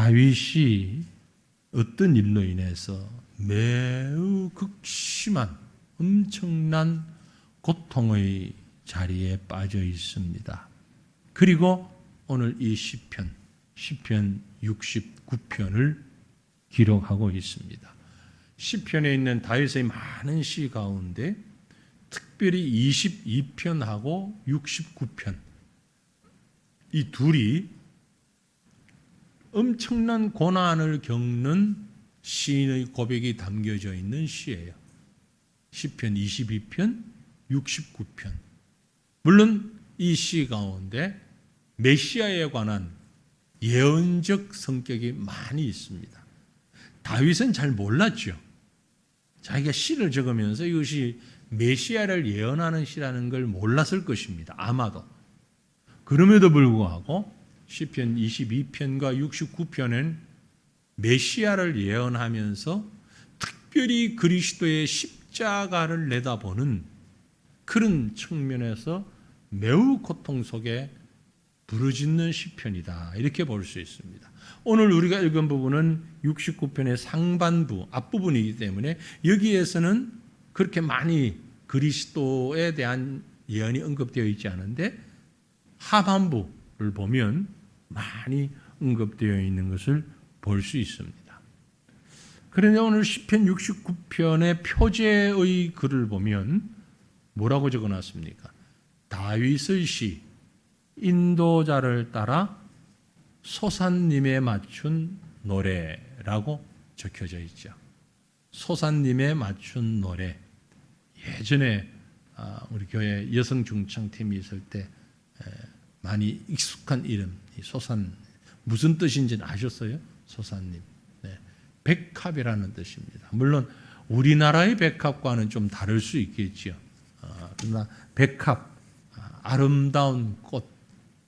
다윗이 어떤 일로 인해서 매우 극심한 엄청난 고통의 자리에 빠져 있습니다. 그리고 오늘 이 시편 69편을 기록하고 있습니다. 시편에 있는 다윗의 많은 시 가운데 특별히 22편하고 69편 이 둘이 엄청난 고난을 겪는 시인의 고백이 담겨져 있는 시예요. 시편 22편, 69편. 물론 이 시 가운데 메시아에 관한 예언적 성격이 많이 있습니다. 다윗은 잘 몰랐죠. 자기가 시를 적으면서 이것이 메시아를 예언하는 시라는 걸 몰랐을 것입니다. 아마도. 그럼에도 불구하고 시편 22편과 69편은 메시아를 예언하면서 특별히 그리스도의 십자가를 내다보는 그런 측면에서 매우 고통 속에 부르짖는 시편이다. 이렇게 볼 수 있습니다. 오늘 우리가 읽은 부분은 69편의 상반부, 앞부분이기 때문에 여기에서는 그렇게 많이 그리스도에 대한 예언이 언급되어 있지 않은데 하반부를 보면 많이 언급되어 있는 것을 볼 수 있습니다. 그런데 오늘 시편 69편의 표제의 글을 보면 뭐라고 적어놨습니까? 다윗의 시, 인도자를 따라 소산님에 맞춘 노래라고 적혀져 있죠. 소산님에 맞춘 노래. 예전에 우리 교회 여성 중창팀이 있을 때 많이 익숙한 이름, 소산 무슨 뜻인지는 아셨어요? 소산님. 네. 백합이라는 뜻입니다. 물론 우리나라의 백합과는 좀 다를 수 있겠죠. 그러나 백합, 아름다운 꽃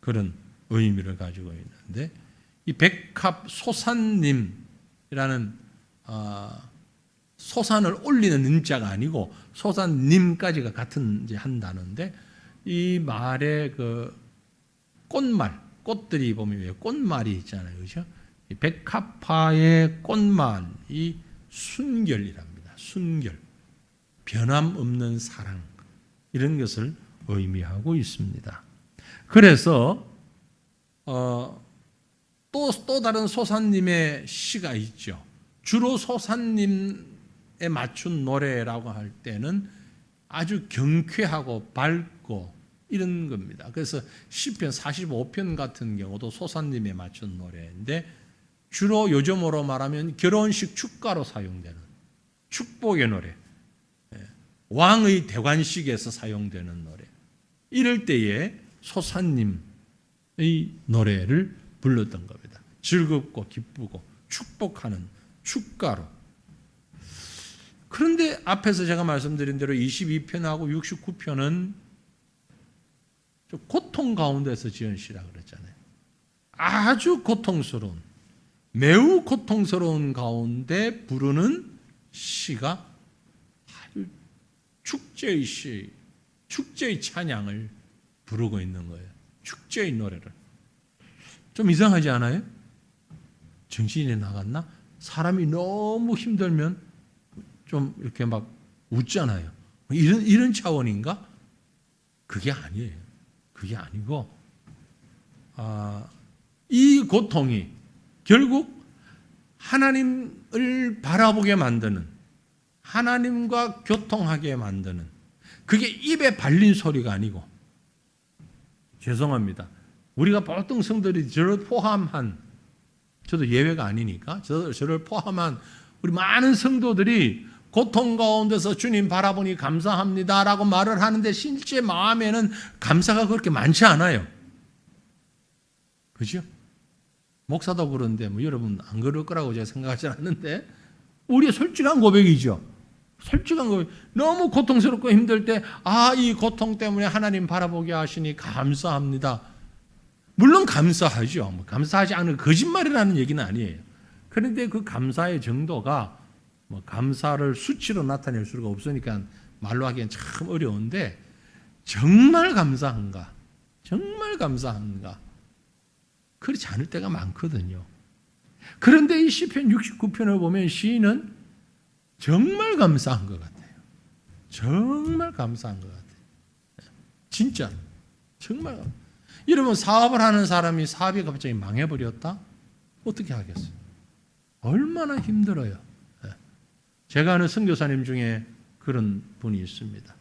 그런 의미를 가지고 있는데 이 백합 소산님이라는 소산을 올리는 님자가 아니고 소산님까지가 같은 이제 한 단어인데 이 말의 그 꽃말, 꽃들이 보면 왜 꽃말이 있잖아요, 그렇죠? 이 백합화의 꽃말이 순결이랍니다. 순결, 변함없는 사랑 이런 것을 의미하고 있습니다. 그래서 또 다른 소산님의 시가 있죠. 주로 소산님에 맞춘 노래라고 할 때는 아주 경쾌하고 밝고 이런 겁니다. 그래서 시편 45편 같은 경우도 소산님에 맞춘 노래인데 주로 요즘으로 말하면 결혼식 축가로 사용되는 축복의 노래, 왕의 대관식에서 사용되는 노래. 이럴 때에 소산님의 노래를 불렀던 겁니다. 즐겁고 기쁘고 축복하는 축가로. 그런데 앞에서 제가 말씀드린 대로 22편하고 69편은 고통 가운데서 지은 시라 그랬잖아요. 아주 고통스러운, 매우 고통스러운 가운데 부르는 시가 아주 축제의 시, 축제의 찬양을 부르고 있는 거예요. 축제의 노래를. 좀 이상하지 않아요? 정신이 나갔나? 사람이 너무 힘들면 좀 이렇게 막 웃잖아요. 이런 차원인가? 그게 아니에요. 그게 아니고 이 고통이 결국 하나님을 바라보게 만드는, 하나님과 교통하게 만드는, 그게 입에 발린 소리가 아니고, 죄송합니다. 우리가 보통 성도들이 저를 포함한, 저도 예외가 아니니까 저를 포함한 우리 많은 성도들이 고통 가운데서 주님 바라보니 감사합니다라고 말을 하는데 실제 마음에는 감사가 그렇게 많지 않아요. 그죠? 목사도 그런데 뭐 여러분 안 그럴 거라고 제가 생각하지 않는데 우리의 솔직한 고백이죠. 솔직한 고백. 너무 고통스럽고 힘들 때 이 고통 때문에 하나님 바라보게 하시니 감사합니다. 물론 감사하죠. 감사하지 않은 거짓말이라는 얘기는 아니에요. 그런데 그 감사의 정도가 감사를 수치로 나타낼 수가 없으니까 말로 하기엔 참 어려운데 정말 감사한가? 정말 감사한가? 그렇지 않을 때가 많거든요. 그런데 이 시편 69편을 보면 시인은 정말 감사한 것 같아요. 정말 감사한 것 같아요. 진짜 정말. 여러분, 사업을 하는 사람이 사업이 갑자기 망해버렸다? 어떻게 하겠어요? 얼마나 힘들어요. 제가 아는 선교사님 중에 그런 분이 있습니다.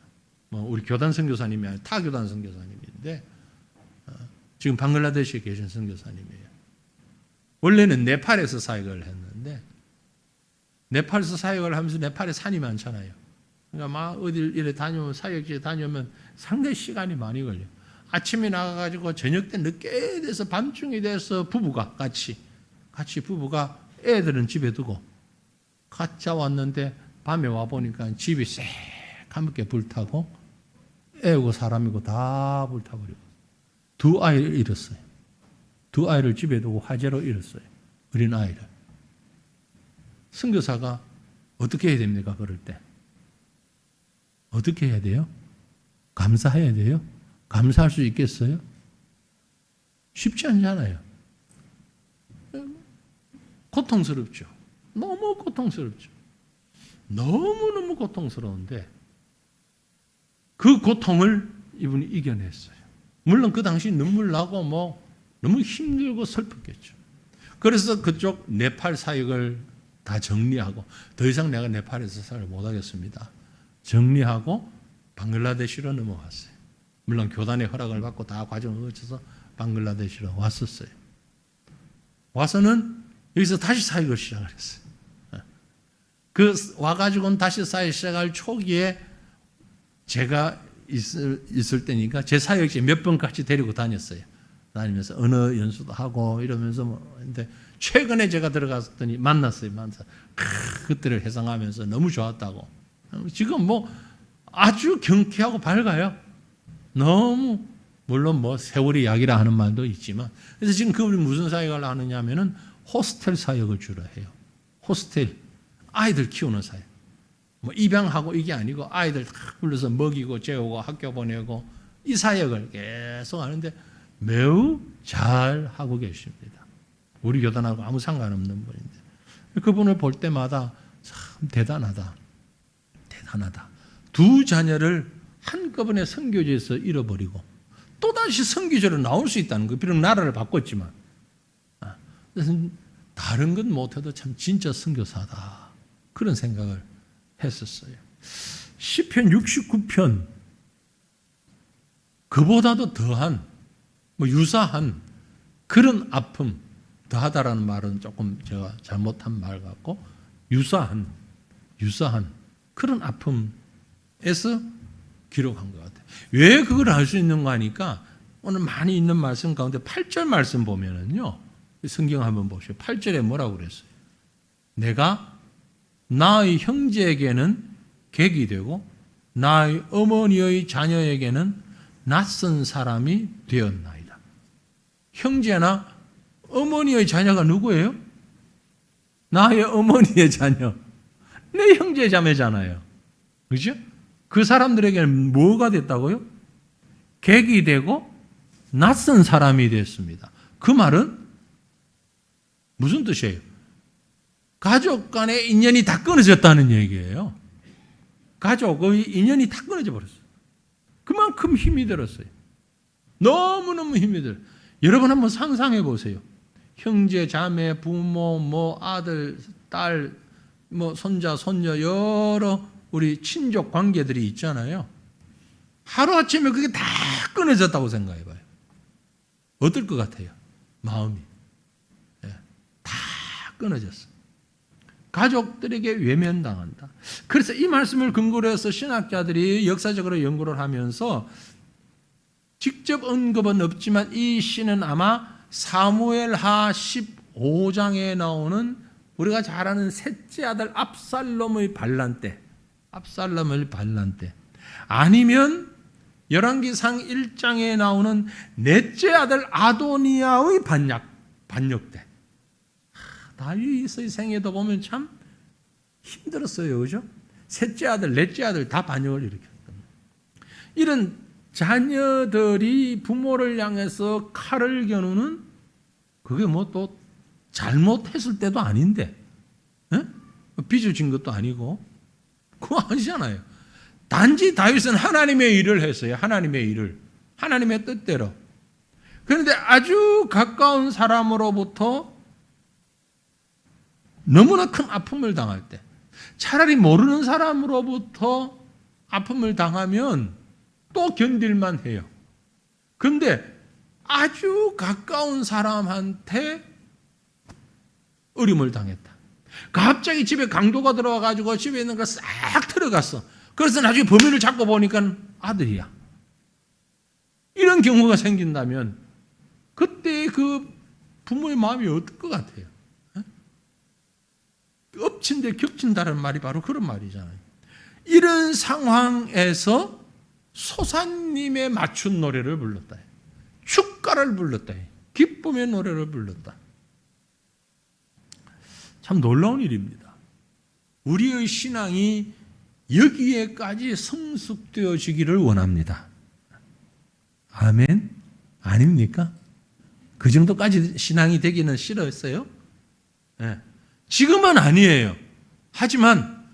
우리 교단 선교사님이 아니라 타교단 선교사님인데 지금 방글라데시에 계신 선교사님이에요. 원래는 네팔에서 사역을 했는데 네팔에서 사역을 하면서 네팔에 산이 많잖아요. 그러니까 막 어딜 이래 다니면 사역지에 다니면 상당히 시간이 많이 걸려요. 아침에 나가가지고 저녁 때 늦게 돼서 밤중이 돼서 부부가 같이 부부가 애들은 집에 두고 가짜 왔는데 밤에 와보니까 집이 새카맣게 불타고 애고 사람이고 다 불타버리고 두 아이를 잃었어요. 두 아이를 집에 두고 화재로 잃었어요. 어린 아이를. 선교사가 어떻게 해야 됩니까? 그럴 때. 어떻게 해야 돼요? 감사해야 돼요? 감사할 수 있겠어요? 쉽지 않잖아요. 고통스럽죠. 너무 고통스럽죠. 너무너무 고통스러운데 그 고통을 이분이 이겨냈어요. 물론 그 당시 눈물 나고 너무 힘들고 슬펐겠죠. 그래서 그쪽 네팔 사역을 다 정리하고 더 이상 내가 네팔에서 사역을 못하겠습니다. 정리하고 방글라데시로 넘어왔어요. 물론 교단의 허락을 받고 다 과정을 거쳐서 방글라데시로 왔었어요. 와서는 여기서 다시 사역을 시작을 했어요. 와가지고는 다시 사역 시작할 초기에 제가 있을 때니까 제 사역지 몇 번 같이 데리고 다녔어요. 다니면서 언어 연수도 하고 이러면서 근데 최근에 제가 들어갔더니 만났어요. 그때를 회상하면서 너무 좋았다고. 지금 아주 경쾌하고 밝아요. 너무 물론 세월이 약이라 하는 말도 있지만 그래서 지금 그분이 무슨 사역을 하느냐 하면은 호스텔 사역을 주로 해요. 호스텔 아이들 키우는 사역. 입양하고 이게 아니고 아이들 다 불러서 먹이고 재우고 학교 보내고 이 사역을 계속 하는데 매우 잘 하고 계십니다. 우리 교단하고 아무 상관없는 분인데 그분을 볼 때마다 참 대단하다. 두 자녀를 한꺼번에 선교지에서 잃어버리고 또다시 선교지로 나올 수 있다는 거. 비록 나라를 바꿨지만 그래서 다른 건 못해도 참 진짜 선교사다. 그런 생각을 했었어요. 시편 69편 그보다도 더한 유사한 그런 아픔, 더하다라는 말은 조금 제가 잘못한 말 같고 유사한 그런 아픔에서 기록한 것 같아요. 왜 그걸 알 수 있는가 하니까 오늘 많이 있는 말씀 가운데 8절 말씀 보면은요. 성경 한번 보시오. 8절에 뭐라고 그랬어요? 내가 나의 형제에게는 객이 되고 나의 어머니의 자녀에게는 낯선 사람이 되었나이다. 형제나 어머니의 자녀가 누구예요? 나의 어머니의 자녀. 내 형제 자매잖아요. 그죠? 그 사람들에게는 뭐가 됐다고요? 객이 되고 낯선 사람이 됐습니다. 그 말은 무슨 뜻이에요? 가족 간의 인연이 다 끊어졌다는 얘기예요. 가족의 인연이 다 끊어져 버렸어요. 그만큼 힘이 들었어요. 너무너무 힘이 들어요. 여러분 한번 상상해 보세요. 형제, 자매, 부모, 아들, 딸, 손자, 손녀 여러 우리 친족 관계들이 있잖아요. 하루아침에 그게 다 끊어졌다고 생각해 봐요. 어떨 것 같아요? 마음이. 다 끊어졌어. 가족들에게 외면당한다. 그래서 이 말씀을 근거로 해서 신학자들이 역사적으로 연구를 하면서 직접 언급은 없지만 이 시는 아마 사무엘하 15장에 나오는 우리가 잘 아는 셋째 아들 압살롬의 반란 때 아니면 열왕기상 1장에 나오는 넷째 아들 아도니아의 반역 때 다윗의 생애도 보면 참 힘들었어요. 그죠? 셋째 아들, 넷째 아들 다 반역을 일으켰던 이런 자녀들이 부모를 향해서 칼을 겨누는 그게 또 잘못했을 때도 아닌데, 에? 빚어진 것도 아니고, 그거 아니잖아요. 단지 다윗은 하나님의 일을 했어요. 하나님의 일을. 하나님의 뜻대로. 그런데 아주 가까운 사람으로부터 너무나 큰 아픔을 당할 때, 차라리 모르는 사람으로부터 아픔을 당하면 또 견딜만 해요. 그런데 아주 가까운 사람한테 어려움을 당했다. 갑자기 집에 강도가 들어와가지고 집에 있는 거 싹 들어갔어. 그래서 나중에 범인을 잡고 보니까 아들이야. 이런 경우가 생긴다면 그때 그 부모의 마음이 어떨 것 같아요? 엎친 데 겹친다는 말이 바로 그런 말이잖아요. 이런 상황에서 소사님의 맞춘 노래를 불렀다. 축가를 불렀다. 기쁨의 노래를 불렀다. 참 놀라운 일입니다. 우리의 신앙이 여기에까지 성숙되어지기를 원합니다. 아멘? 아닙니까? 그 정도까지 신앙이 되기는 싫었어요? 네. 지금은 아니에요. 하지만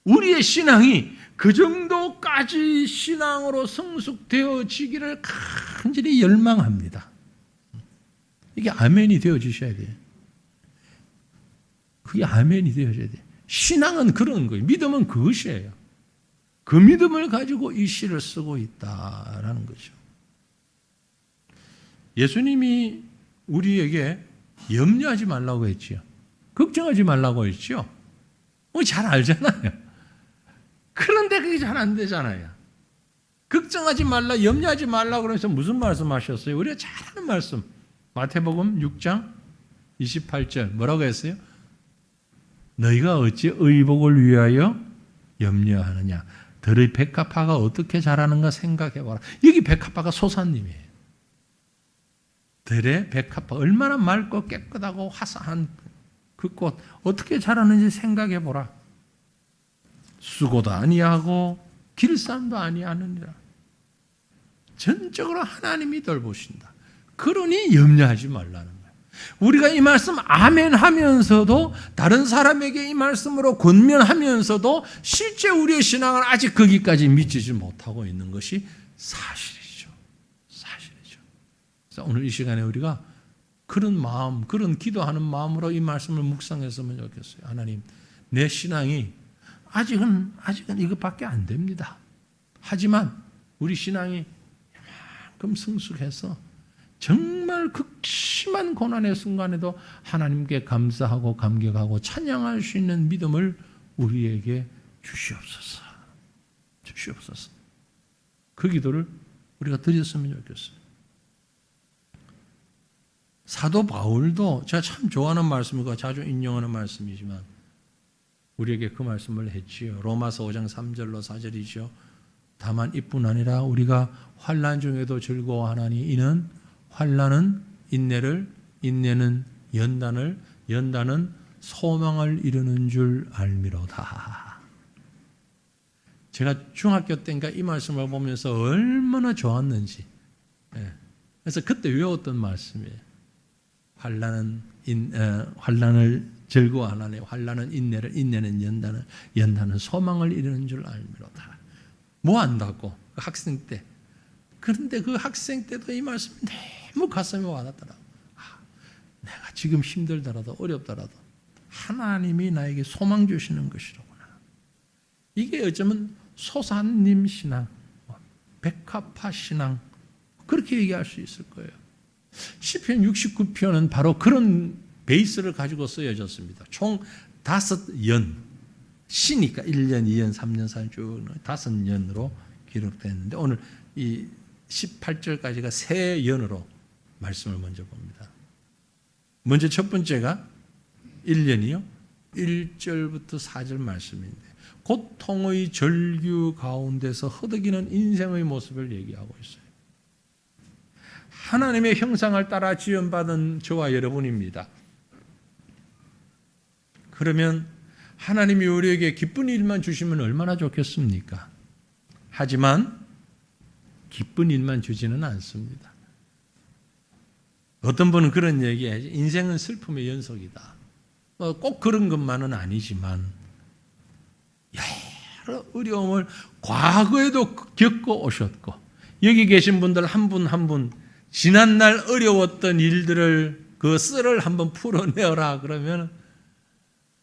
우리의 신앙이 그 정도까지 신앙으로 성숙되어지기를 간절히 열망합니다. 이게 아멘이 되어지셔야 돼요. 그게 아멘이 되어져야 돼요. 신앙은 그런 거예요. 믿음은 그것이에요. 그 믿음을 가지고 이 시를 쓰고 있다라는 거죠. 예수님이 우리에게 염려하지 말라고 했지요. 걱정하지 말라고 했죠. 잘 알잖아요. 그런데 그게 잘 안 되잖아요. 걱정하지 말라, 염려하지 말라 그러면서 무슨 말씀하셨어요? 우리가 잘 아는 말씀. 마태복음 6장 28절 뭐라고 했어요? 너희가 어찌 의복을 위하여 염려하느냐. 들의 백합화가 어떻게 자라는가 생각해봐라. 여기 백합화가 소사님이에요. 들의 백합화 얼마나 맑고 깨끗하고 화사한 그 꽃 어떻게 자라는지 생각해보라. 수고도 아니하고 길쌈도 아니하느니라. 전적으로 하나님이 돌보신다. 그러니 염려하지 말라는 거예요. 우리가 이 말씀 아멘 하면서도 다른 사람에게 이 말씀으로 권면하면서도 실제 우리의 신앙을 아직 거기까지 미치지 못하고 있는 것이 사실이죠. 사실이죠. 그래서 오늘 이 시간에 우리가 그런 마음, 그런 기도하는 마음으로 이 말씀을 묵상했으면 좋겠어요. 하나님, 내 신앙이 아직은 이것밖에 안 됩니다. 하지만 우리 신앙이 이만큼 성숙해서 정말 극심한 고난의 순간에도 하나님께 감사하고 감격하고 찬양할 수 있는 믿음을 우리에게 주시옵소서. 주시옵소서. 그 기도를 우리가 드렸으면 좋겠어요. 사도 바울도 제가 참 좋아하는 말씀이고 자주 인용하는 말씀이지만 우리에게 그 말씀을 했지요. 로마서 5장 3절로 4절이죠. 다만 이뿐 아니라 우리가 환난 중에도 즐거워하나니 이는 환난은 인내를, 인내는 연단을, 연단은 소망을 이루는 줄 알미로다. 제가 중학교 때인가 이 말씀을 보면서 얼마나 좋았는지. 그래서 그때 외웠던 말씀이에요. 환난을 즐거워하나니 환난은 인내를, 인내는 연단을, 연단은 소망을 이루는 줄 알미로다. 뭐 안다고? 그 학생 때. 그런데 그 학생 때도 이 말씀이 너무 가슴에 와닿더라고. 내가 지금 힘들더라도 어렵더라도 하나님이 나에게 소망 주시는 것이로구나. 이게 어쩌면 소사님 신앙, 백합화 신앙 그렇게 얘기할 수 있을 거예요. 시편 69편은 바로 그런 베이스를 가지고 쓰여졌습니다. 총 5연, 시니까 1년, 2년, 3년, 4년 쭉 5년으로 기록됐는데 오늘 이 18절까지가 세 연으로 말씀을 먼저 봅니다. 먼저 첫 번째가 1년이요. 1절부터 4절 말씀인데 고통의 절규 가운데서 허덕이는 인생의 모습을 얘기하고 있어요. 하나님의 형상을 따라 지음받은 저와 여러분입니다. 그러면 하나님이 우리에게 기쁜 일만 주시면 얼마나 좋겠습니까? 하지만 기쁜 일만 주지는 않습니다. 어떤 분은 그런 얘기해요. 인생은 슬픔의 연속이다. 꼭 그런 것만은 아니지만 여러 어려움을 과거에도 겪고 오셨고, 여기 계신 분들 한 분 한 분 지난날 어려웠던 일들을 그 썰을 한번 풀어내어라 그러면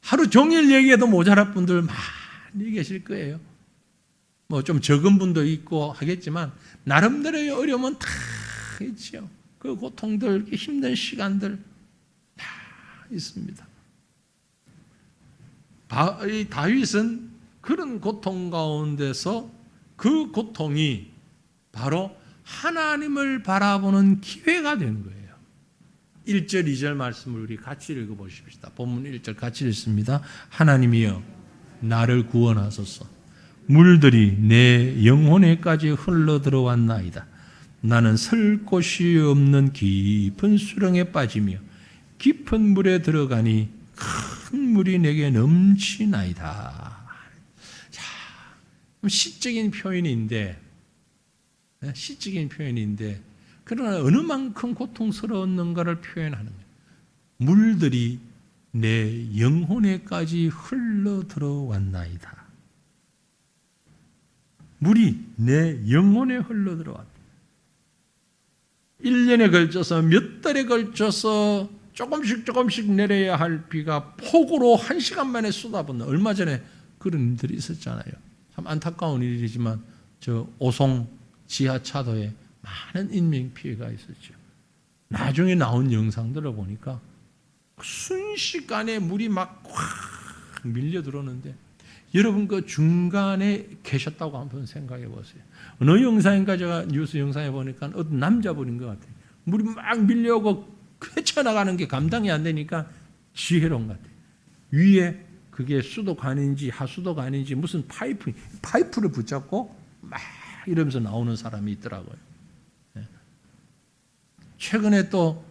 하루 종일 얘기해도 모자랄 분들 많이 계실 거예요. 뭐 좀 적은 분도 있고 하겠지만 나름대로의 어려움은 다 있죠. 그 고통들, 힘든 시간들 다 있습니다. 다윗은 그런 고통 가운데서 그 고통이 바로 하나님을 바라보는 기회가 된 거예요. 1절, 2절 말씀을 우리 같이 읽어보십시다. 본문 1절 같이 읽습니다. 하나님이여 나를 구원하소서. 물들이 내 영혼에까지 흘러들어왔나이다. 나는 설 곳이 없는 깊은 수렁에 빠지며 깊은 물에 들어가니 큰 물이 내게 넘치나이다. 자, 시적인 표현인데 그러나 어느 만큼 고통스러웠는가를 표현하는 거예요. 물들이 내 영혼에까지 흘러들어왔나이다. 물이 내 영혼에 흘러들어왔다. 1년에 걸쳐서 몇 달에 걸쳐서 조금씩 내려야 할 비가 폭우로 1시간 만에 쏟아붓는, 얼마 전에 그런 일들이 있었잖아요. 참 안타까운 일이지만 저 오송 지하차도에 많은 인명 피해가 있었죠. 나중에 나온 영상들을 보니까 순식간에 물이 막 확 밀려 들어오는데, 여러분 그 중간에 계셨다고 한번 생각해 보세요. 어느 영상인가 제가 뉴스 영상에 보니까 어떤 남자분인 것 같아요. 물이 막 밀려오고 헤쳐나가는 게 감당이 안 되니까 지혜로운 것 같아요. 위에 그게 수도관인지 하수도관인지 무슨 파이프를 붙잡고 막 이러면서 나오는 사람이 있더라고요. 최근에 또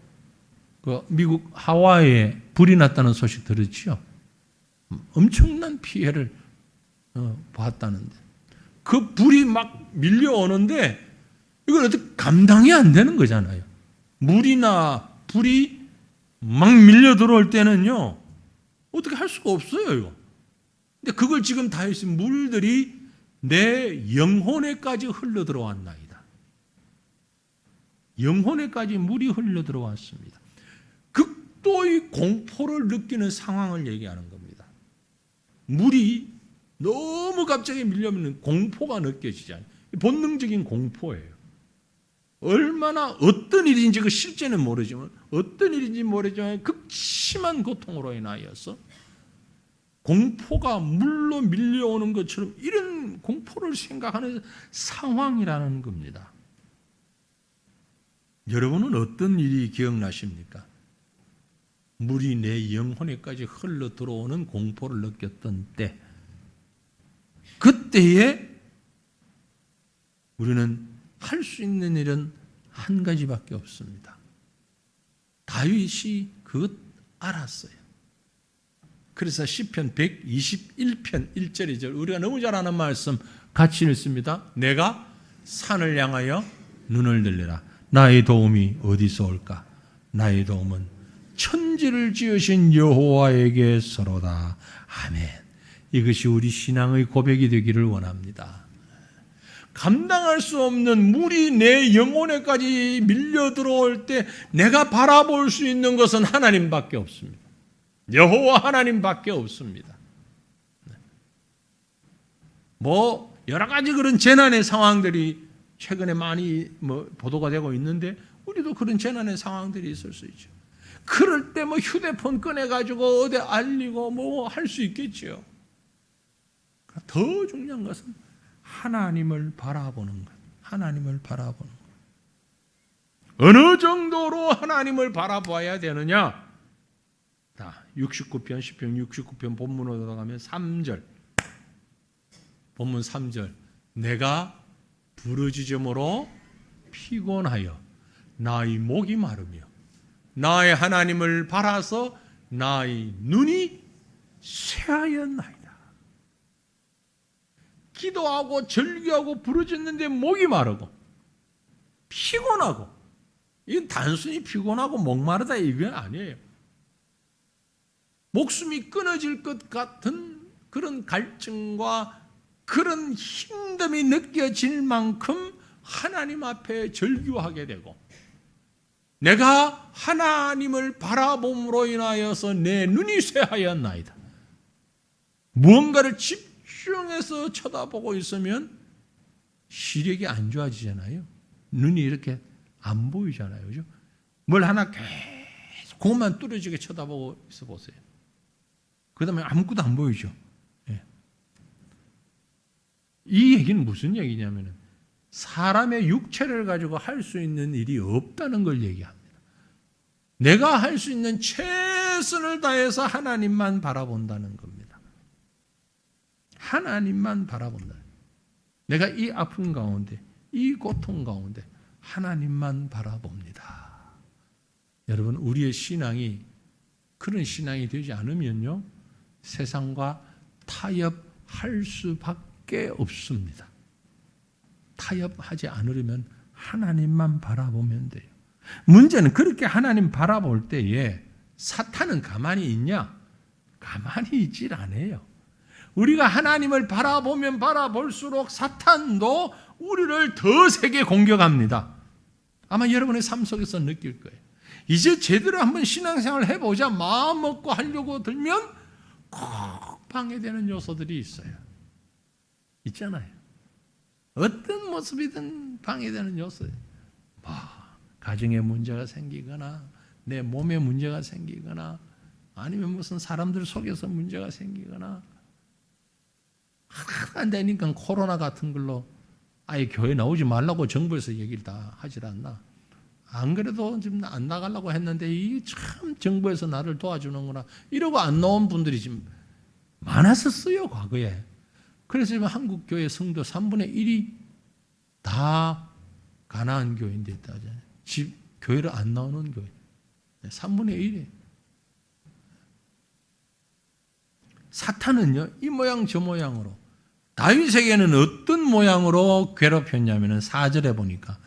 그 미국 하와이에 불이 났다는 소식 들었죠. 엄청난 피해를 봤다는데, 그 불이 막 밀려오는데 이걸 어떻게 감당이 안 되는 거잖아요. 물이나 불이 막 밀려 들어올 때는요 어떻게 할 수가 없어요 이거. 근데 그걸 지금 다 했으면 물들이 내 영혼에까지 흘러 들어왔나이다. 영혼에까지 물이 흘러 들어왔습니다. 극도의 공포를 느끼는 상황을 얘기하는 겁니다. 물이 너무 갑자기 밀려오면 공포가 느껴지잖아요. 본능적인 공포예요. 얼마나 어떤 일인지 그 실제는 모르지만 어떤 일인지 모르지만 극심한 고통으로 인하여서 공포가 물로 밀려오는 것처럼 이런 공포를 생각하는 상황이라는 겁니다. 여러분은 어떤 일이 기억나십니까? 물이 내 영혼에까지 흘러 들어오는 공포를 느꼈던 때, 그때에 우리는 할 수 있는 일은 한 가지밖에 없습니다. 다윗이 그것 알았어요. 그래서 시편 121편 1절 2절 우리가 너무 잘 아는 말씀 같이 읽습니다. 내가 산을 향하여 눈을 들리라. 나의 도움이 어디서 올까? 나의 도움은 천지를 지으신 여호와에게서로다. 아멘. 이것이 우리 신앙의 고백이 되기를 원합니다. 감당할 수 없는 물이 내 영혼에까지 밀려 들어올 때 내가 바라볼 수 있는 것은 하나님밖에 없습니다. 여호와 하나님밖에 없습니다. 뭐 여러 가지 그런 재난의 상황들이 최근에 많이 보도가 되고 있는데 우리도 그런 재난의 상황들이 있을 수 있죠. 그럴 때 휴대폰 꺼내가지고 어디 알리고 할 수 있겠죠. 더 중요한 것은 하나님을 바라보는 것. 하나님을 바라보는 것. 어느 정도로 하나님을 바라봐야 되느냐? 69편, 시편 69편 본문으로 들어가면 3절. 본문 3절. 내가 부르짖음으로 피곤하여 나의 목이 마르며 나의 하나님을 바라서 나의 눈이 쇠하였나이다. 기도하고 절규하고 부르짖는데 목이 마르고 피곤하고 이건 단순히 피곤하고 목마르다 이건 아니에요. 목숨이 끊어질 것 같은 그런 갈증과 그런 힘듦이 느껴질 만큼 하나님 앞에 절규하게 되고, 내가 하나님을 바라봄으로 인하여서 내 눈이 쇠하였나이다. 무언가를 집중해서 쳐다보고 있으면 시력이 안 좋아지잖아요. 눈이 이렇게 안 보이잖아요. 그죠? 뭘 하나 계속 그것만 뚫어지게 쳐다보고 있어 보세요. 그 다음에 아무것도 안 보이죠. 예. 이 얘기는 무슨 얘기냐면은 사람의 육체를 가지고 할 수 있는 일이 없다는 걸 얘기합니다. 내가 할 수 있는 최선을 다해서 하나님만 바라본다는 겁니다. 하나님만 바라본다. 내가 이 아픔 가운데, 이 고통 가운데 하나님만 바라봅니다. 여러분, 우리의 신앙이 그런 신앙이 되지 않으면요, 세상과 타협할 수밖에 없습니다. 타협하지 않으려면 하나님만 바라보면 돼요. 문제는 그렇게 하나님 바라볼 때에 사탄은 가만히 있냐? 가만히 있질 않아요. 우리가 하나님을 바라보면 바라볼수록 사탄도 우리를 더 세게 공격합니다. 아마 여러분의 삶 속에서 느낄 거예요. 이제 제대로 한번 신앙생활을 해보자 마음 먹고 하려고 들면 꼭 방해되는 요소들이 있어요. 있잖아요. 어떤 모습이든 방해되는 요소예요. 가정에 문제가 생기거나 내 몸에 문제가 생기거나 아니면 무슨 사람들 속에서 문제가 생기거나 안 되니까 코로나 같은 걸로 아예 교회 나오지 말라고 정부에서 얘기를 다 하질 않나. 안 그래도 지금 안 나가려고 했는데 이 참 정부에서 나를 도와주는구나 이러고 안 나온 분들이 지금 많았었어요, 과거에. 그래서 지금 한국 교회 성도 3분의 1이 다 가난한 교회인데 있다잖아요. 집 교회를 안 나오는 교회 3분의 1이. 사탄은요, 이 모양 저 모양으로 다윗에게는 어떤 모양으로 괴롭혔냐면 4절에 보니까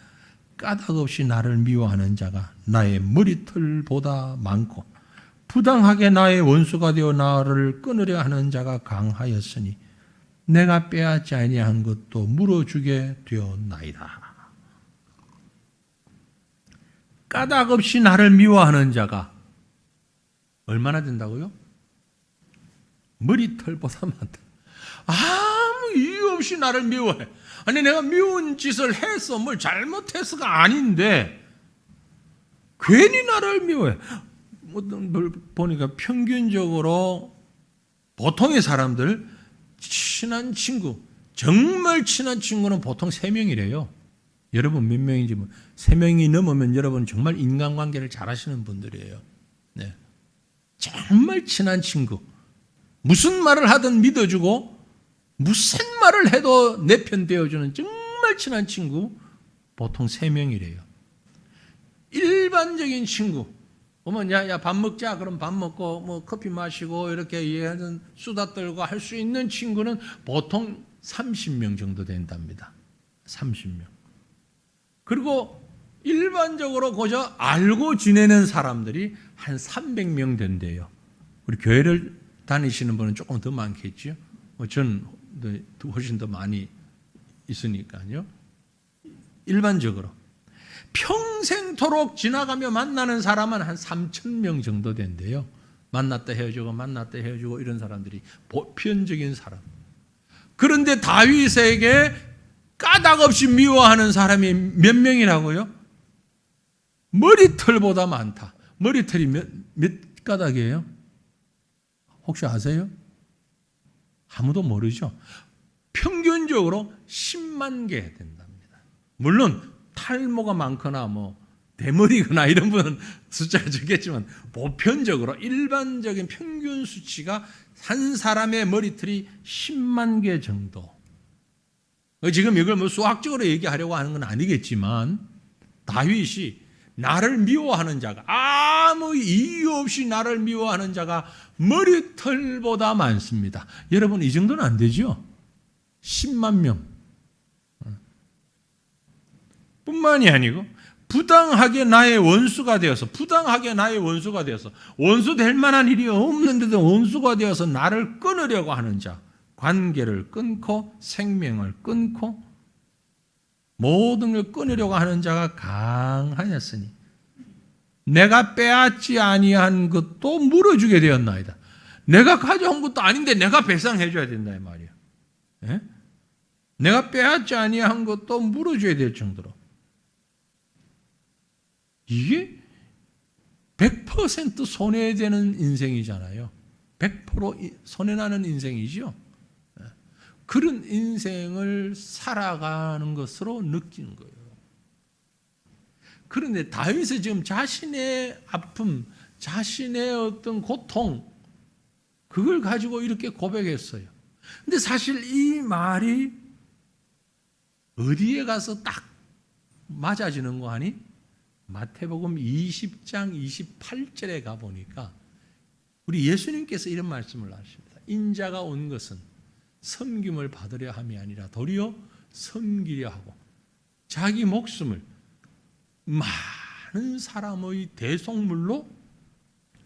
까닭없이 나를 미워하는 자가 나의 머리털보다 많고 부당하게 나의 원수가 되어 나를 끊으려 하는 자가 강하였으니 내가 빼앗지 아니한 것도 물어주게 되었나이다. 까닭없이 나를 미워하는 자가 얼마나 된다고요? 머리털보다 많다. 아무 이유 없이 나를 미워해. 아니 내가 미운 짓을 해서 뭘 잘못해서가 아닌데 괜히 나를 미워해. 뭘 보니까 평균적으로 보통의 사람들 친한 친구, 정말 친한 친구는 보통 3명이래요. 여러분 몇 명인지 3명이 넘으면 여러분 정말 인간관계를 잘하시는 분들이에요. 네. 정말 친한 친구. 무슨 말을 하든 믿어주고 무슨 말을 해도 내 편 되어주는 정말 친한 친구 보통 3명이래요. 일반적인 친구 보면 야 밥 먹자 그럼 밥 먹고 뭐 커피 마시고 이렇게 얘하는 수다 떨고 할 수 있는 친구는 보통 30명 정도 된답니다. 30명. 그리고 일반적으로 그저 알고 지내는 사람들이 한 300명 된대요. 우리 교회를 다니시는 분은 조금 더 많겠죠. 전 훨씬 더 많이 있으니까요. 일반적으로 평생토록 지나가며 만나는 사람은 한 3,000명 정도 된대요. 만났다 헤어지고 만났다 헤어지고 이런 사람들이 보편적인 사람. 그런데 다윗에게 까닭없이 미워하는 사람이 몇 명이라고요? 머리털보다 많다. 머리털이 몇 가닥이에요? 혹시 아세요? 아무도 모르죠. 평균적으로 10만 개 된답니다. 물론 탈모가 많거나 뭐 대머리거나 이런 분은 숫자가 적겠지만 보편적으로 일반적인 평균 수치가 한 사람의 머리털이 10만 개 정도. 지금 이걸 뭐 수학적으로 얘기하려고 하는 건 아니겠지만 다윗이 나를 미워하는 자가 아무 이유 없이 나를 미워하는 자가 머리털보다 많습니다. 여러분 이 정도는 안 되죠? 10만 명 뿐만이 아니고 부당하게 나의 원수가 되어서 원수 될 만한 일이 없는데도 원수가 되어서 나를 끊으려고 하는 자, 관계를 끊고 생명을 끊고 모든 걸 끊으려고 하는 자가 강하였으니 내가 빼앗지 아니한 것도 물어주게 되었나이다. 내가 가져온 것도 아닌데 내가 배상해 줘야 된다 이 말이야. 예? 내가 빼앗지 아니한 것도 물어줘야 될 정도로 이게 100% 손해되는 인생이잖아요. 100% 손해나는 인생이죠. 그런 인생을 살아가는 것으로 느끼는 거예요. 그런데 다윗은 지금 자신의 아픔, 자신의 어떤 고통, 그걸 가지고 이렇게 고백했어요. 근데 사실 이 말이 어디에 가서 딱 맞아지는 거 아니? 마태복음 20장 28절에 가보니까 우리 예수님께서 이런 말씀을 하십니다. 인자가 온 것은 섬김을 받으려 함이 아니라 도리어 섬기려 하고 자기 목숨을 많은 사람의 대속물로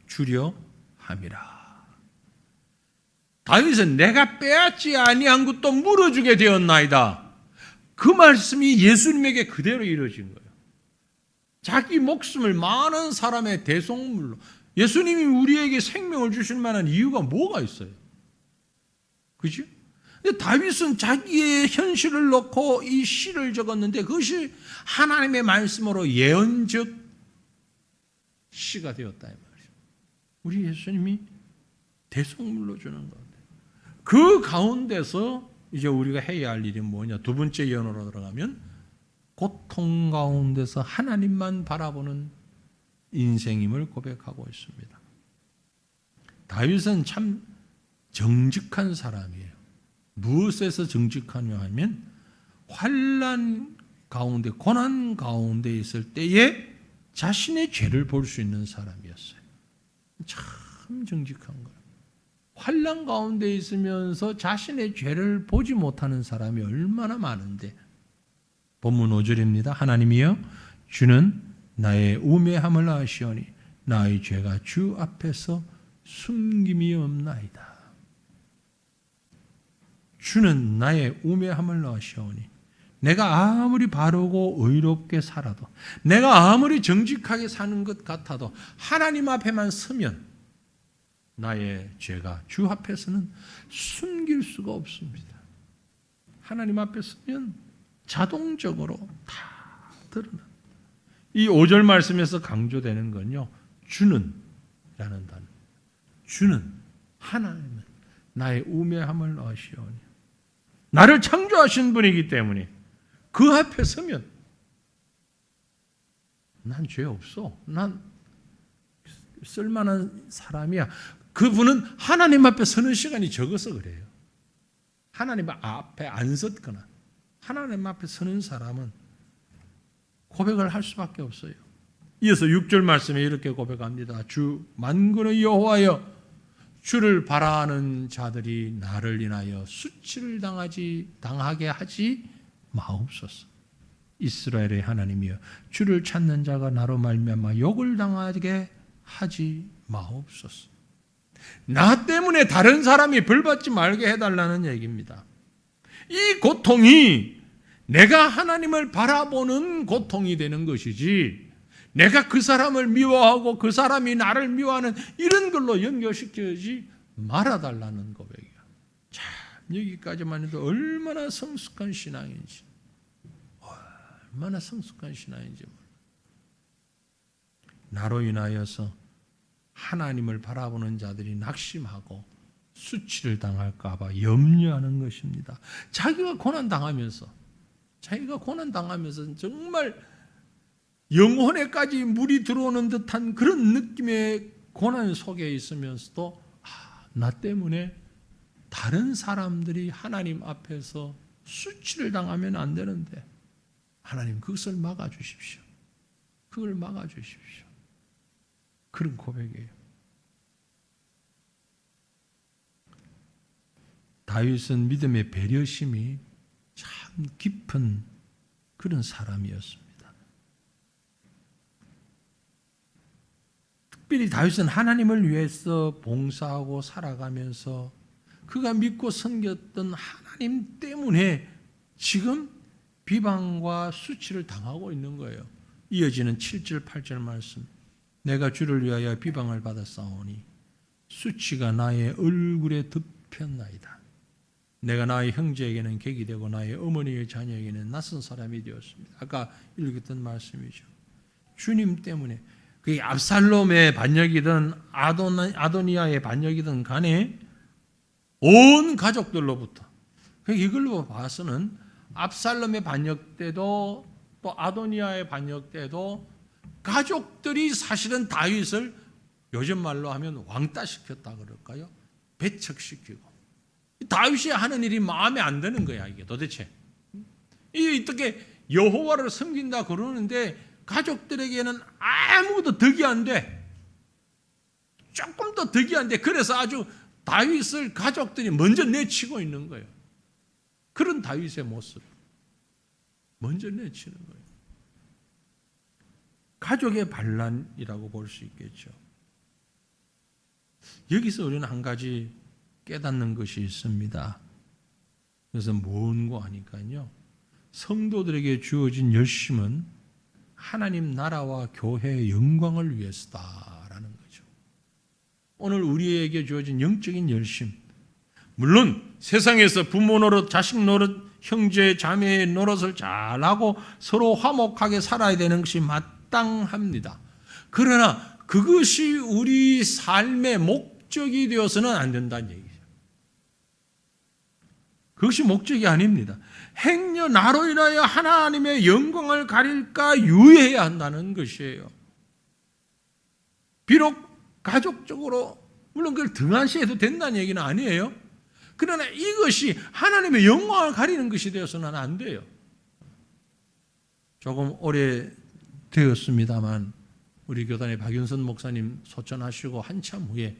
주려 함이라. 다윗은 내가 빼앗지 아니한 것도 물어주게 되었나이다. 그 말씀이 예수님에게 그대로 이루어진 거예요. 자기 목숨을 많은 사람의 대속물로. 예수님이 우리에게 생명을 주실 만한 이유가 뭐가 있어요? 그죠? 근데 다윗은 자기의 현실을 놓고 이 시를 적었는데 그것이 하나님의 말씀으로 예언적 시가 되었다 이 말이죠. 우리 예수님이 대속물로 주는 건데 그 가운데서 이제 우리가 해야 할 일이 뭐냐? 두 번째 예언으로 들어가면 고통 가운데서 하나님만 바라보는 인생임을 고백하고 있습니다. 다윗은 참 정직한 사람이에요. 무엇에서 정직하냐 하면 환난 가운데 고난 가운데 있을 때에 자신의 죄를 볼 수 있는 사람이었어요. 참 정직한 거예요. 환난 가운데 있으면서 자신의 죄를 보지 못하는 사람이 얼마나 많은데 본문 5절입니다. 하나님이여 주는 나의 우매함을 아시오니 나의 죄가 주 앞에서 숨김이 없나이다. 주는 나의 우매함을 아시오니 내가 아무리 바르고 의롭게 살아도 내가 아무리 정직하게 사는 것 같아도 하나님 앞에만 서면 나의 죄가 주 앞에서는 숨길 수가 없습니다. 하나님 앞에 서면 자동적으로 다 드러납니다. 이 5절 말씀에서 강조되는 건요. 주는 라는 단어. 주는 하나님은 나의 우매함을 아시오니 나를 창조하신 분이기 때문에 그 앞에 서면 난 죄 없어. 난 쓸만한 사람이야. 그분은 하나님 앞에 서는 시간이 적어서 그래요. 하나님 앞에 안 섰거나 하나님 앞에 서는 사람은 고백을 할 수밖에 없어요. 이어서 6절 말씀에 이렇게 고백합니다. 주 만군의 여호와여 주를 바라는 자들이 나를 인하여 수치를 당하게 하지 마옵소서. 이스라엘의 하나님이여 주를 찾는 자가 나로 말미암아 욕을 당하게 하지 마옵소서. 나 때문에 다른 사람이 벌받지 말게 해달라는 얘기입니다. 이 고통이 내가 하나님을 바라보는 고통이 되는 것이지 내가 그 사람을 미워하고 그 사람이 나를 미워하는 이런 걸로 연결시키지 말아달라는 고백이야. 참 여기까지만 해도 얼마나 성숙한 신앙인지 얼마나 성숙한 신앙인지 몰라. 나로 인하여서 하나님을 바라보는 자들이 낙심하고 수치를 당할까 봐 염려하는 것입니다. 자기가 고난당하면서 정말 영혼에까지 물이 들어오는 듯한 그런 느낌의 고난 속에 있으면서도 나 때문에 다른 사람들이 하나님 앞에서 수치를 당하면 안 되는데 하나님 그것을 막아주십시오. 그걸 막아주십시오. 그런 고백이에요. 다윗은 믿음의 배려심이 참 깊은 그런 사람이었습니다. 특별히 다윗은 하나님을 위해서 봉사하고 살아가면서 그가 믿고 섬겼던 하나님 때문에 지금 비방과 수치를 당하고 있는 거예요. 이어지는 7절 8절 말씀. 내가 주를 위하여 비방을 받았사오니 수치가 나의 얼굴에 덮였나이다. 내가 나의 형제에게는 객이 되고 나의 어머니의 자녀에게는 낯선 사람이 되었습니다. 아까 읽었던 말씀이죠. 주님 때문에 그게 압살롬의 반역이든 아도니아의 반역이든 간에 온 가족들로부터 이걸로 봐서는 압살롬의 반역 때도 또 아도니아의 반역 때도 가족들이 사실은 다윗을 요즘 말로 하면 왕따시켰다 그럴까요? 배척시키고 다윗이 하는 일이 마음에 안 드는 거야. 이게 도대체 이 어떻게 여호와를 섬긴다 그러는데 가족들에게는 아무것도 덕이 안 돼. 조금 더 덕이 안 돼. 그래서 아주 다윗을 가족들이 먼저 내치고 있는 거예요. 그런 다윗의 모습 먼저 내치는 거예요. 가족의 반란이라고 볼 수 있겠죠. 여기서 우리는 한 가지 깨닫는 것이 있습니다. 그래서 뭔고 하니까요. 성도들에게 주어진 열심은 하나님 나라와 교회의 영광을 위해서다라는 거죠. 오늘 우리에게 주어진 영적인 열심, 물론 세상에서 부모 노릇, 자식 노릇, 형제, 자매의 노릇을 잘하고 서로 화목하게 살아야 되는 것이 마땅합니다. 그러나 그것이 우리 삶의 목적이 되어서는 안 된다는 얘기죠. 그것이 목적이 아닙니다. 행여 나로 인하여 하나님의 영광을 가릴까 유의해야 한다는 것이에요. 비록 가족적으로 물론 그걸 등한시해도 된다는 얘기는 아니에요. 그러나 이것이 하나님의 영광을 가리는 것이 되어서는 안 돼요. 조금 오래 되었습니다만 우리 교단의 박윤선 목사님 소천하시고 한참 후에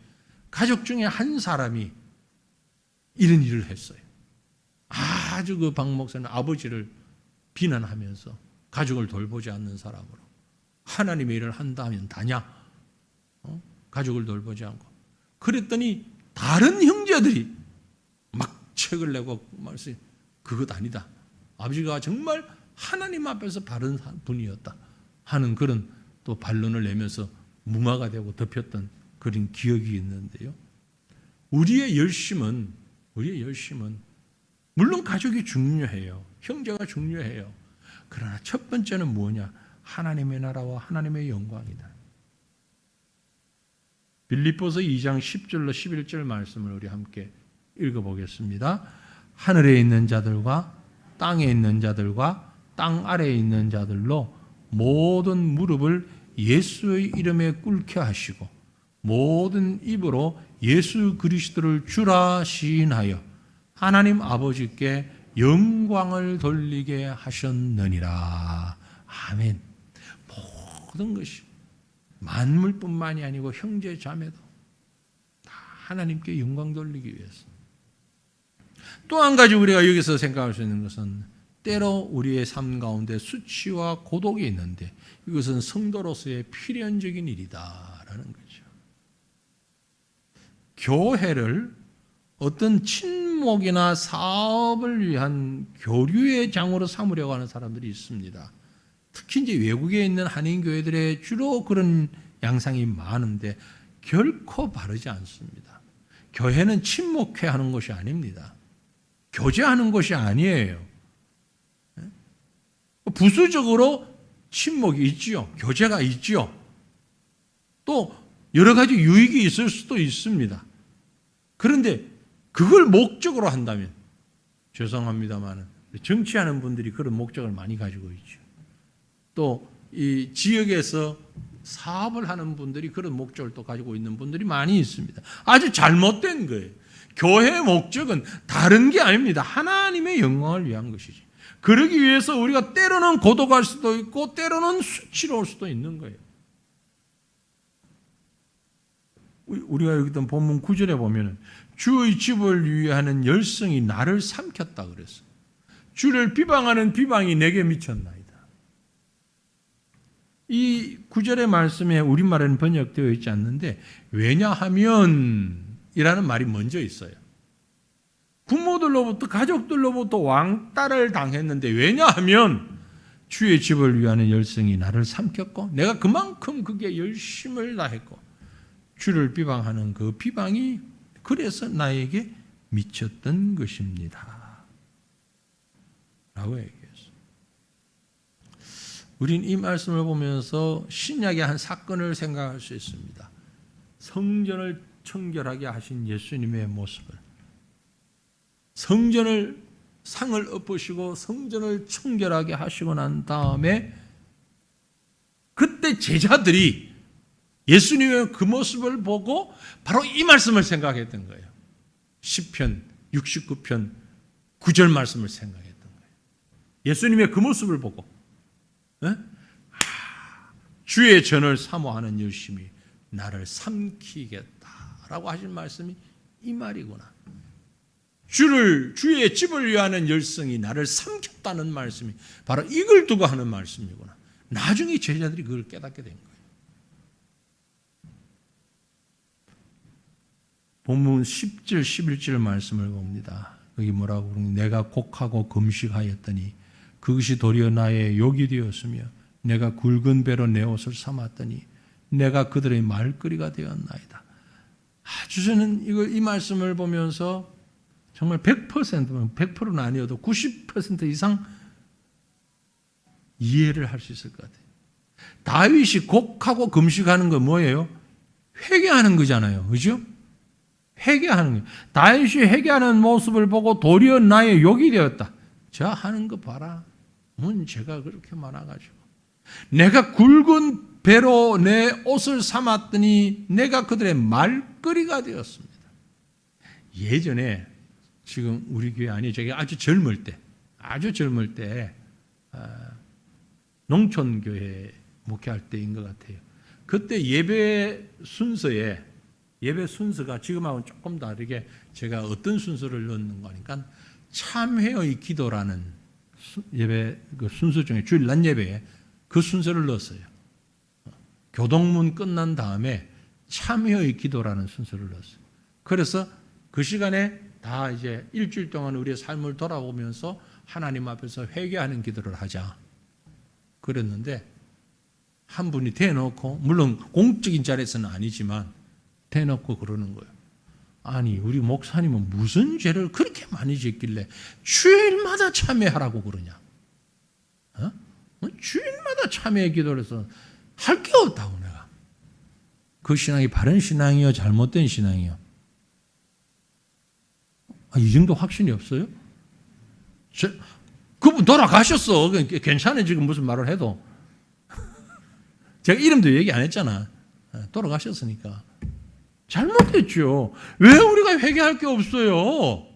가족 중에 한 사람이 이런 일을 했어요. 아주 그 박 목사는 아버지를 비난하면서 가족을 돌보지 않는 사람으로 하나님의 일을 한다면 다냐? 가족을 돌보지 않고 그랬더니 다른 형제들이 막 책을 내고 말씀 그것 아니다. 아버지가 정말 하나님 앞에서 바른 분이었다 하는 그런 또 반론을 내면서 무마가 되고 덮였던 그런 기억이 있는데요. 우리의 열심은 물론 가족이 중요해요. 형제가 중요해요. 그러나 첫 번째는 뭐냐? 하나님의 나라와 하나님의 영광이다. 빌립보서 2장 10절로 11절 말씀을 우리 함께 읽어보겠습니다. 하늘에 있는 자들과 땅에 있는 자들과 땅 아래에 있는 자들로 모든 무릎을 예수의 이름에 꿇게 하시고 모든 입으로 예수 그리스도를 주라 시인하여 하나님 아버지께 영광을 돌리게 하셨느니라. 아멘. 모든 것이 만물뿐만이 아니고 형제 자매도 다 하나님께 영광 돌리기 위해서. 또 한 가지 우리가 여기서 생각할 수 있는 것은 때로 우리의 삶 가운데 수치와 고독이 있는데 이것은 성도로서의 필연적인 일이다라는 거죠. 교회를 어떤 친목이나 사업을 위한 교류의 장으로 삼으려고 하는 사람들이 있습니다. 특히 이제 외국에 있는 한인교회들의 주로 그런 양상이 많은데 결코 바르지 않습니다. 교회는 친목회 하는 것이 아닙니다. 교제하는 것이 아니에요. 부수적으로 친목이 있지요. 교제가 있지요. 또 여러 가지 유익이 있을 수도 있습니다. 그런데 그걸 목적으로 한다면 죄송합니다만 정치하는 분들이 그런 목적을 많이 가지고 있죠. 또 이 지역에서 사업을 하는 분들이 그런 목적을 또 가지고 있는 분들이 많이 있습니다. 아주 잘못된 거예요. 교회의 목적은 다른 게 아닙니다. 하나님의 영광을 위한 것이지. 그러기 위해서 우리가 때로는 고독할 수도 있고 때로는 수치로울 수도 있는 거예요. 우리가 여기 있던 본문 9절에 보면 주의 집을 위하는 열성이 나를 삼켰다 그랬어요. 주를 비방하는 비방이 내게 미쳤나이다. 이 구절의 말씀에 우리말에는 번역되어 있지 않는데 왜냐하면 이라는 말이 먼저 있어요. 부모들로부터 가족들로부터 왕따를 당했는데 왜냐하면 주의 집을 위하는 열성이 나를 삼켰고 내가 그만큼 그게 열심을 다했고 주를 비방하는 그 비방이 그래서 나에게 미쳤던 것입니다. 라고 얘기했어요. 우린 이 말씀을 보면서 신약의 한 사건을 생각할 수 있습니다. 성전을 청결하게 하신 예수님의 모습을, 성전을 상을 엎으시고 성전을 청결하게 하시고 난 다음에 그때 제자들이 예수님의 그 모습을 보고 바로 이 말씀을 생각했던 거예요. 시편 69편 9절 말씀을 생각했던 거예요. 예수님의 그 모습을 보고 주의 전을 사모하는 열심이 나를 삼키겠다라고 하신 말씀이 이 말이구나. 주의 집을 위하는 열성이 나를 삼켰다는 말씀이 바로 이걸 두고 하는 말씀이구나. 나중에 제자들이 그걸 깨닫게 된 거예요. 본문 10절 11절 말씀을 봅니다. 여기 뭐라고 그러니 내가 곡하고 금식하였더니 그것이 도리어 나의 욕이 되었으며 내가 굵은 배로 내 옷을 삼았더니 내가 그들의 말거리가 되었나이다. 아주 저는 이 말씀을 보면서 정말 100%는 아니어도 90% 이상 이해를 할 수 있을 것 같아요. 다윗이 곡하고 금식하는 건 뭐예요? 회개하는 거잖아요. 그죠? 회개하는 거예요. 다윗이 회개하는 모습을 보고 도리어 나의 욕이 되었다. 저 하는 거 봐라. 문제가 그렇게 많아가지고. 내가 굵은 배로 내 옷을 삼았더니 내가 그들의 말거리가 되었습니다. 예전에 지금 우리 교회 아니에요. 제가 아주 젊을 때 농촌교회 목회할 때인 것 같아요. 그때 예배 순서가 지금하고는 조금 다르게 제가 어떤 순서를 넣는 거니까 참회의 기도라는 예배 그 순서 중에 주일 낮 예배에 그 순서를 넣었어요. 교동문 끝난 다음에 참회의 기도라는 순서를 넣었어요. 그래서 그 시간에 다 이제 일주일 동안 우리의 삶을 돌아보면서 하나님 앞에서 회개하는 기도를 하자. 그랬는데 한 분이 대놓고, 물론 공적인 자리에서는 아니지만 대놓고 그러는 거예요. 아니 우리 목사님은 무슨 죄를 그렇게 많이 짓길래 주일마다 참회하라고 그러냐. 주일마다 참회 기도를 해서 할 게 없다고 내가. 그 신앙이 바른 신앙이요 잘못된 신앙이요? 이 정도 확신이 없어요? 그분 돌아가셨어. 괜찮아 지금 무슨 말을 해도. 제가 이름도 얘기 안 했잖아. 돌아가셨으니까. 잘못했죠. 왜 우리가 회개할 게 없어요?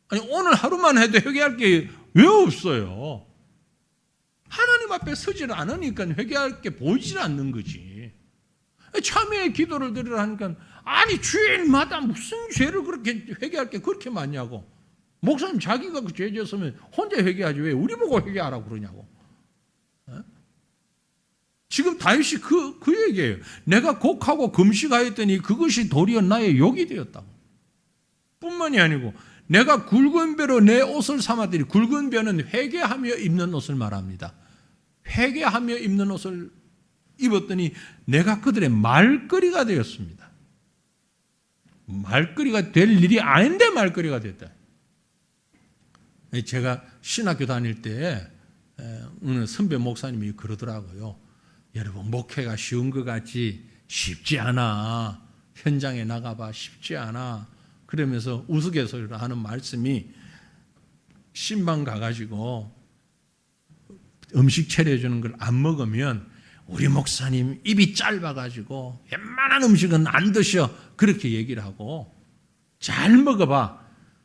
아니 오늘 하루만 해도 회개할 게 왜 없어요? 하나님 앞에 서질 않으니까 회개할 게 보이질 않는 거지. 참회의 기도를 드리라 하니까 아니 주일마다 무슨 죄를 그렇게 회개할 게 그렇게 많냐고. 목사님 자기가 그 죄 지었으면 혼자 회개하지 왜 우리 보고 회개하라고 그러냐고. 지금 다윗이 그 얘기예요. 내가 곡하고 금식하였더니 그것이 도리어 나의 욕이 되었다고. 뿐만이 아니고 내가 굵은 배로 내 옷을 삼았더니, 굵은 배는 회개하며 입는 옷을 말합니다. 회개하며 입는 옷을 입었더니 내가 그들의 말거리가 되었습니다. 말거리가 될 일이 아닌데 말거리가 됐다. 제가 신학교 다닐 때 어느 선배 목사님이 그러더라고요. 여러분 목회가 쉬운 것 같지 쉽지 않아. 현장에 나가봐 쉽지 않아. 그러면서 우스갯소리로 하는 말씀이, 신방 가가지고 음식 차려주는 걸 안 먹으면 우리 목사님 입이 짧아가지고 웬만한 음식은 안 드셔. 그렇게 얘기를 하고, 잘 먹어봐.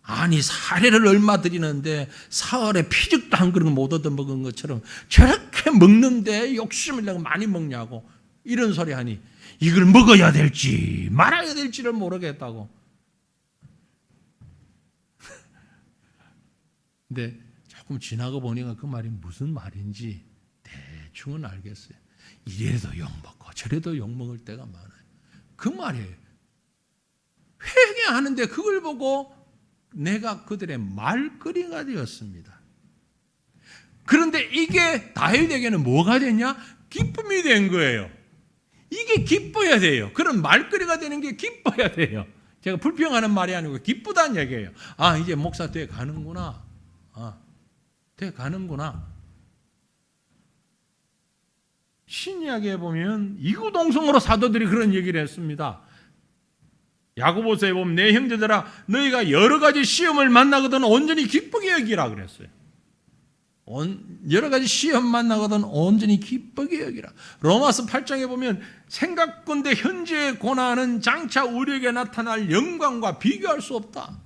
아니 사례를 얼마 드리는데 사흘에 피죽도 한 그릇 못 얻어 먹은 것처럼 저렇게 먹는데 욕심을 내고 많이 먹냐고 이런 소리 하니 이걸 먹어야 될지 말아야 될지를 모르겠다고. 근데 조금 지나고 보니까 그 말이 무슨 말인지 대충은 알겠어요. 이래도 욕먹고 저래도 욕먹을 때가 많아요. 그 말이에요. 회개하는데 그걸 보고 내가 그들의 말거리가 되었습니다. 그런데 이게 다윗에게는 뭐가 됐냐? 기쁨이 된 거예요. 이게 기뻐야 돼요. 그런 말거리가 되는 게 기뻐야 돼요. 제가 불평하는 말이 아니고 기쁘다는 얘기예요. 아, 이제 목사 돼 가는구나. 돼 가는구나. 신약에 보면 이구동성으로 사도들이 그런 얘기를 했습니다. 야고보서에 보면 내 형제들아 너희가 여러 가지 시험을 만나거든 온전히 기쁘게 여기라 그랬어요. 여러 가지 시험 만나거든 온전히 기쁘게 여기라. 로마서 8장에 보면 생각건대 현재의 고난은 장차 우리에게 나타날 영광과 비교할 수 없다.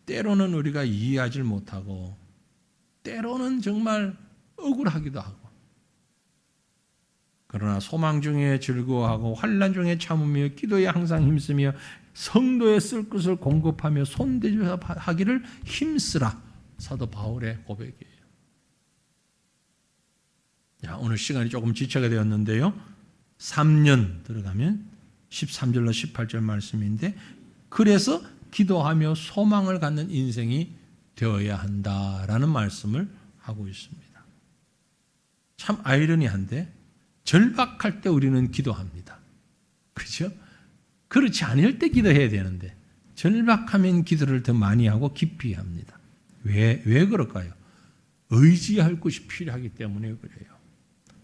때로는 우리가 이해하지 못하고 때로는 정말 억울하기도 하고 그러나 소망 중에 즐거워하고 환난 중에 참으며 기도에 항상 힘쓰며 성도의 쓸 것을 공급하며 손대하기를 힘쓰라. 사도 바울의 고백이에요. 자, 오늘 시간이 조금 지체가 되었는데요. 3년 들어가면 13절로 18절 말씀인데 그래서 기도하며 소망을 갖는 인생이 되어야 한다라는 말씀을 하고 있습니다. 참 아이러니한데 절박할 때 우리는 기도합니다. 그렇죠? 그렇지 않을 때 기도해야 되는데 절박하면 기도를 더 많이 하고 깊이 합니다. 왜 그럴까요? 의지할 것이 필요하기 때문에 그래요.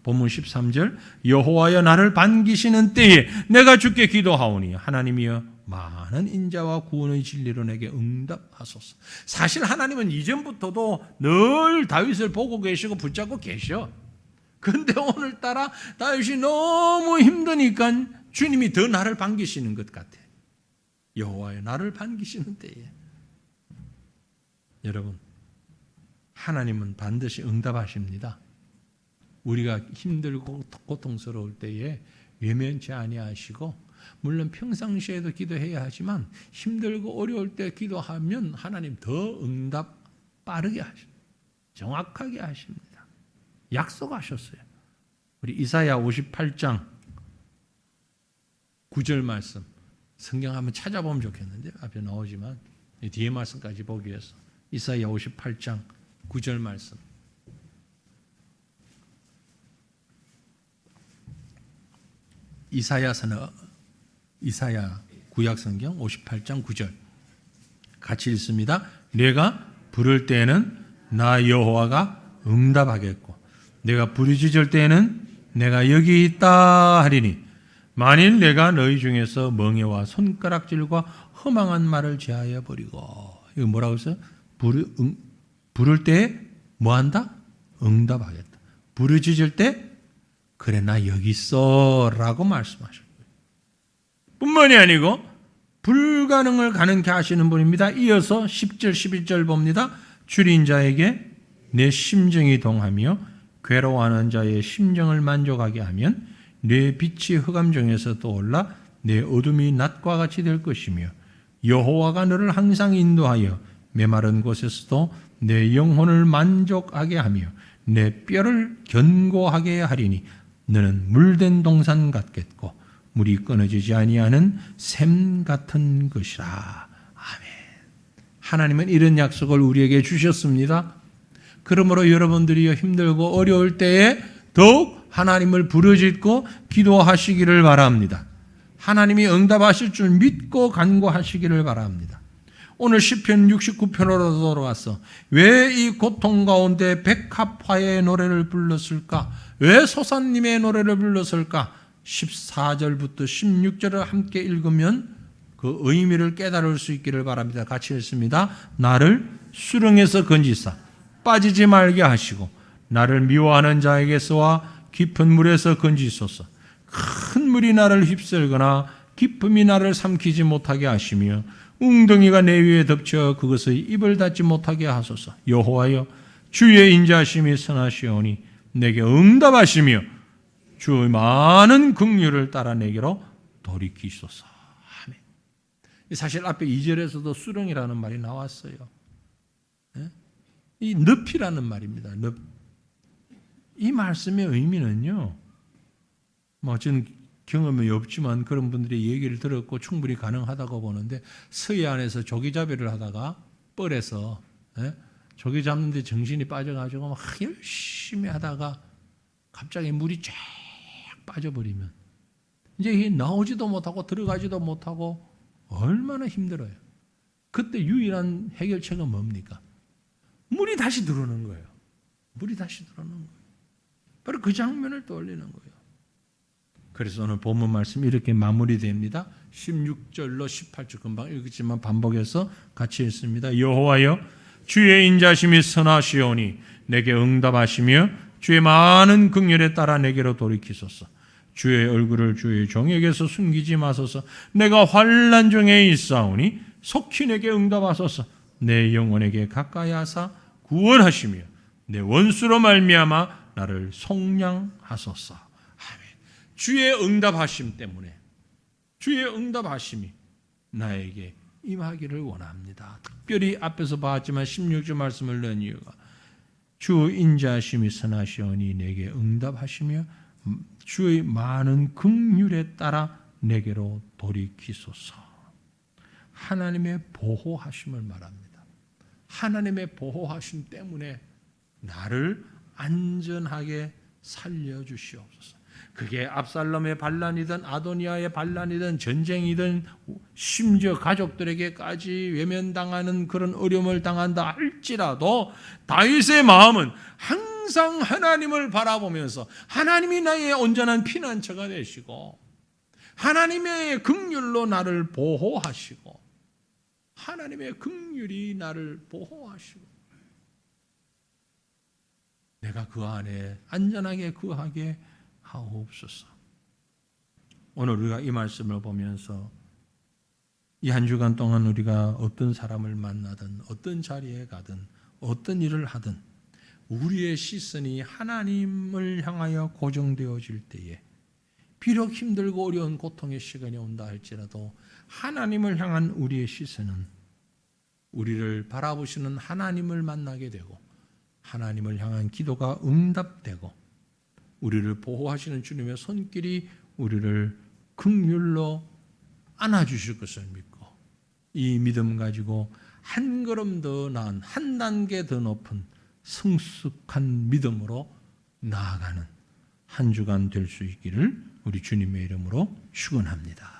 본문 13절 여호와여 나를 반기시는 때에 내가 주께 기도하오니 하나님이여 많은 인자와 구원의 진리로 내게 응답하소서. 사실 하나님은 이전부터도 늘 다윗을 보고 계시고 붙잡고 계셔. 그런데 오늘따라 다윗이 너무 힘드니까 주님이 더 나를 반기시는 것 같아. 여호와여 나를 반기시는 때에. 여러분, 하나님은 반드시 응답하십니다. 우리가 힘들고 고통스러울 때에 외면치 아니하시고 물론 평상시에도 기도해야 하지만 힘들고 어려울 때 기도하면 하나님 더 응답 빠르게 하십니다. 정확하게 하십니다. 약속하셨어요. 우리 이사야 58장 9절 말씀 성경 한번 찾아보면 좋겠는데 앞에 나오지만 뒤에 말씀까지 보기 위해서 이사야 58장 9절 말씀 이사야 구약성경 58장 9절 같이 읽습니다. 내가 부를 때에는 나 여호와가 응답하겠고 내가 부르짖을 때에는 내가 여기 있다 하리니 만일 내가 너희 중에서 멍에와 손가락질과 허망한 말을 제하여 버리고 이거 뭐라고 했어요? 부를 때 뭐 한다? 응답하겠다. 부르짖을 때 그래 나 여기 있어 라고 말씀하셨고요. 뿐만이 아니고 불가능을 가능케 하시는 분입니다. 이어서 10절 11절 봅니다. 줄인 자에게 내 심정이 동하며 괴로워하는 자의 심정을 만족하게 하면 내 빛이 흑암 중에서 떠올라 내 어둠이 낮과 같이 될 것이며 여호와가 너를 항상 인도하여 메마른 곳에서도 내 영혼을 만족하게 하며 내 뼈를 견고하게 하리니 너는 물된 동산 같겠고 물이 끊어지지 아니하는 샘 같은 것이라. 아멘. 하나님은 이런 약속을 우리에게 주셨습니다. 그러므로 여러분들이 힘들고 어려울 때에 더욱 하나님을 부르짖고 기도하시기를 바랍니다. 하나님이 응답하실 줄 믿고 간구하시기를 바랍니다. 오늘 시편 69편으로 돌아와서 왜 이 고통 가운데 백합화의 노래를 불렀을까? 왜 소산님의 노래를 불렀을까? 14절부터 16절을 함께 읽으면 그 의미를 깨달을 수 있기를 바랍니다. 같이 읽습니다. 나를 수렁에서 건지사 빠지지 말게 하시고 나를 미워하는 자에게서와 깊은 물에서 건지소서. 큰 물이 나를 휩쓸거나 깊음이 나를 삼키지 못하게 하시며 웅덩이가 내 위에 덮쳐 그것의 입을 닫지 못하게 하소서. 여호와여 주의 인자하심이 선하시오니 내게 응답하시며 주의 많은 긍휼을 따라 내게로 돌이키소서. 아멘. 사실 앞에 2절에서도 수렁이라는 말이 나왔어요. 이 늪이라는 말입니다. 늪. 이 말씀의 의미는요, 저는 경험이 없지만 그런 분들의 얘기를 들었고 충분히 가능하다고 보는데, 서해안에서 조기잡이를 하다가 뻘에서 조기 잡는데 정신이 빠져가지고 막 열심히 하다가 갑자기 물이 쫙 빠져버리면 이제 나오지도 못하고 들어가지도 못하고 얼마나 힘들어요. 그때 유일한 해결책은 뭡니까? 물이 다시 들어오는 거예요. 물이 다시 들어오는 거예요. 바로 그 장면을 떠올리는 거예요. 그래서 오늘 본문 말씀 이렇게 마무리됩니다. 16절로 18절 금방 읽었지만 반복해서 같이 읽습니다. 여호와여, 주의 인자심이 선하시오니 내게 응답하시며 주의 많은 긍휼에 따라 내게로 돌이키소서. 주의 얼굴을 주의 종에게서 숨기지 마소서. 내가 환난 중에 있사오니 속히 내게 응답하소서. 내 영혼에게 가까이 하사 구원하시며 내 원수로 말미암아 나를 속량하소서. 아멘. 주의 응답하심 때문에, 주의 응답하심이 나에게 임하기를 원합니다. 특별히 앞에서 봤지만 16절 말씀을 넣은 이유가, 주 인자하심이 선하시오니 내게 응답하시며 주의 많은 긍휼에 따라 내게로 돌이키소서. 하나님의 보호하심을 말합니다. 하나님의 보호하심 때문에 나를 안전하게 살려주시옵소서. 그게 압살롬의 반란이든 아도니아의 반란이든 전쟁이든 심지어 가족들에게까지 외면당하는 그런 어려움을 당한다 할지라도 다윗의 마음은 항상 하나님을 바라보면서 하나님이 나의 온전한 피난처가 되시고 하나님의 긍휼로 나를 보호하시고 하나님의 긍휼이 나를 보호하시고 내가 그 안에 안전하게 거하게 하옵소서. 오늘 우리가 이 말씀을 보면서 이 한 주간 동안 우리가 어떤 사람을 만나든 어떤 자리에 가든 어떤 일을 하든 우리의 시선이 하나님을 향하여 고정되어질 때에 비록 힘들고 어려운 고통의 시간이 온다 할지라도 하나님을 향한 우리의 시선은 우리를 바라보시는 하나님을 만나게 되고 하나님을 향한 기도가 응답되고 우리를 보호하시는 주님의 손길이 우리를 긍휼로 안아주실 것을 믿고 이 믿음 가지고 한 걸음 더 나은 한 단계 더 높은 성숙한 믿음으로 나아가는 한 주간 될 수 있기를 우리 주님의 이름으로 축원합니다.